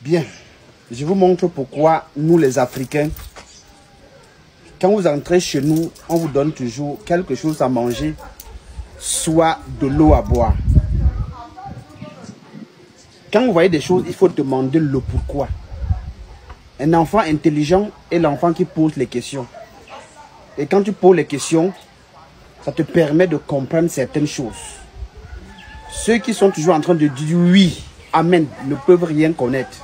Bien, je vous montre pourquoi nous les Africains, quand vous entrez chez nous, on vous donne toujours quelque chose à manger, soit de l'eau à boire. Quand vous voyez des choses, il faut demander le pourquoi. Un enfant intelligent est l'enfant qui pose les questions. Et quand tu poses les questions, ça te permet de comprendre certaines choses. Ceux qui sont toujours en train de dire oui, amen, ne peuvent rien connaître.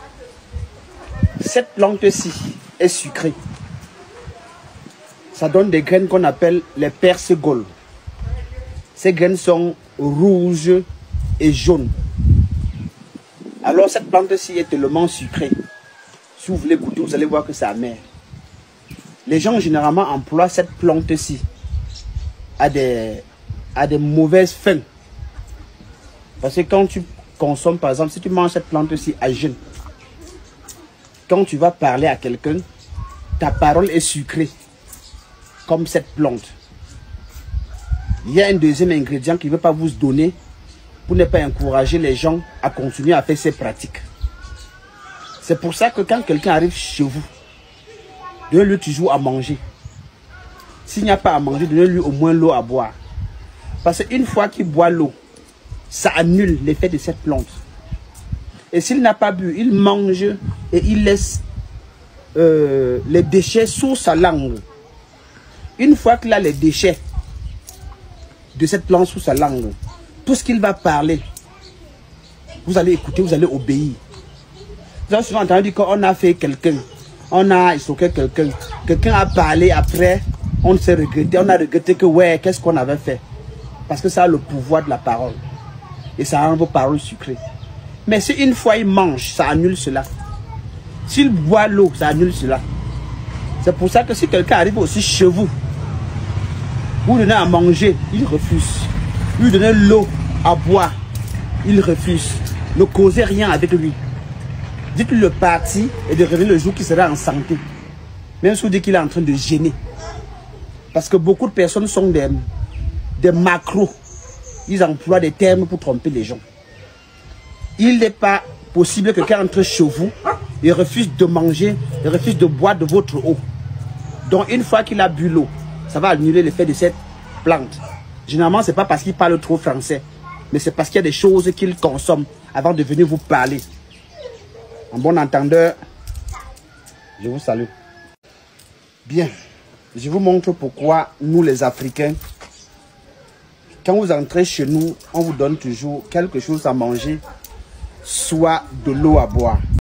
Cette plante-ci est sucrée. Ça donne des graines qu'on appelle les perségoles. Ces graines sont rouges et jaunes. Alors cette plante-ci est tellement sucrée. Si vous voulez goûter, vous allez voir que c'est amer. Les gens généralement emploient cette plante-ci à des mauvaises fins. Parce que quand tu consommes, par exemple, si tu manges cette plante-ci à jeûne, quand tu vas parler à quelqu'un, ta parole est sucrée, comme cette plante. Il y a un deuxième ingrédient qu'il ne veut pas vous donner pour ne pas encourager les gens à continuer à faire ces pratiques. C'est pour ça que quand quelqu'un arrive chez vous, donnez-lui toujours à manger. S'il n'y a pas à manger, donnez-lui au moins l'eau à boire. Parce qu'une fois qu'il boit l'eau, ça annule l'effet de cette plante. Et s'il n'a pas bu, il mange et il laisse les déchets sous sa langue. Une fois qu'il a les déchets de cette plante sous sa langue, tout ce qu'il va parler, vous allez écouter, vous allez obéir. Vous avez souvent entendu qu'on a fait quelqu'un, on a estroqué quelqu'un, quelqu'un a parlé après, on s'est regretté, on a regretté que ouais, qu'est-ce qu'on avait fait? Parce que ça a le pouvoir de la parole. Et ça rend vos paroles sucrées. Mais si une fois il mange, ça annule cela. S'il boit l'eau, ça annule cela. C'est pour ça que si quelqu'un arrive aussi chez vous, vous donnez à manger, il refuse. Lui donnez l'eau à boire, il refuse. Ne causez rien avec lui. Dites-lui le parti et de revenir le jour qu'il sera en santé. Même si vous dites qu'il est en train de gêner. Parce que beaucoup de personnes sont des macros. Ils emploient des termes pour tromper les gens. Il n'est pas possible que quelqu'un entre chez vous et refuse de manger, et refuse de boire de votre eau. Donc une fois qu'il a bu l'eau, ça va annuler l'effet de cette plante. Généralement, ce n'est pas parce qu'il parle trop français, mais c'est parce qu'il y a des choses qu'il consomme avant de venir vous parler. En bon entendeur, je vous salue. Bien, je vous montre pourquoi nous les Africains, quand vous entrez chez nous, on vous donne toujours quelque chose à manger, soit de l'eau à boire.